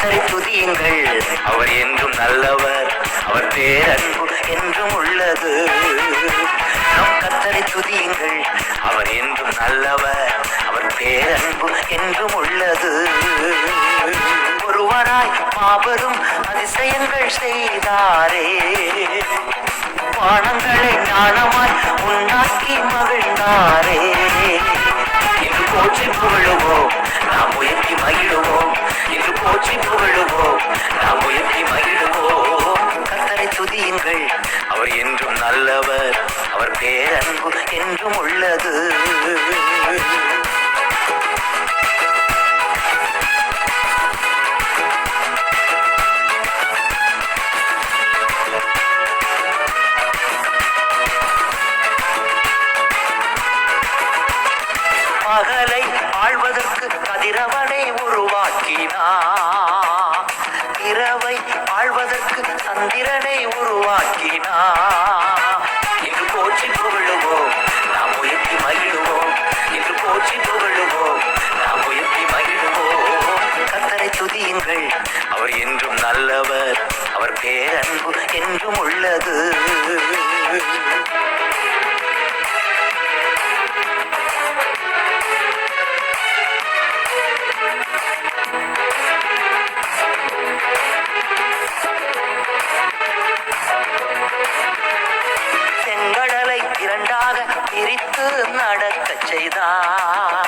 கர்த்தரை துதியுங்கள், அவர் என்றும் நல்லவர், அவர் பேரன்பு என்றும் உள்ளது. நம் கர்த்தரை துதியுங்கள், அவர் என்றும் நல்லவர், அவர் பேரன்பு என்றும் உள்ளது. ஒருவராய் மாபெரும் அதிசயங்கள் செய்தாரே, வானங்களை ஞானமாய் உண்டாக்கி மகிழ்ந்தாரே. இன்று போற்றி புகழுவோம், நாம் உயர்த்தி மகிழுவோம். இன்று போற்றி புகழுவோம், நாம் உயர்த்தி மகிழுவோம். கர்த்தரை துதியுங்கள், அவர் என்றும் நல்லவர், அவர் பேரன்பு என்றும் உள்ளது. பகலை ஆழ்வதற்கு கதிரவனை உருவாக்கினார், இரவை ஆழ்வதற்கு சந்திரனை உருவாக்கினார். இன்று போற்றி புகழுவோம், நாம் உயர்த்தி மகிழுவோம். இன்று போற்றி புகழுவோம், நாம் உயர்த்தி மகிழுவோம். கர்த்தரை துதியுங்கள், அவர் என்றும் நல்லவர், அவர் பேரன்பு என்றும் உள்ளது. செங்கடலை இரண்டாக பிரித்து நடக்கச் செய்தார்,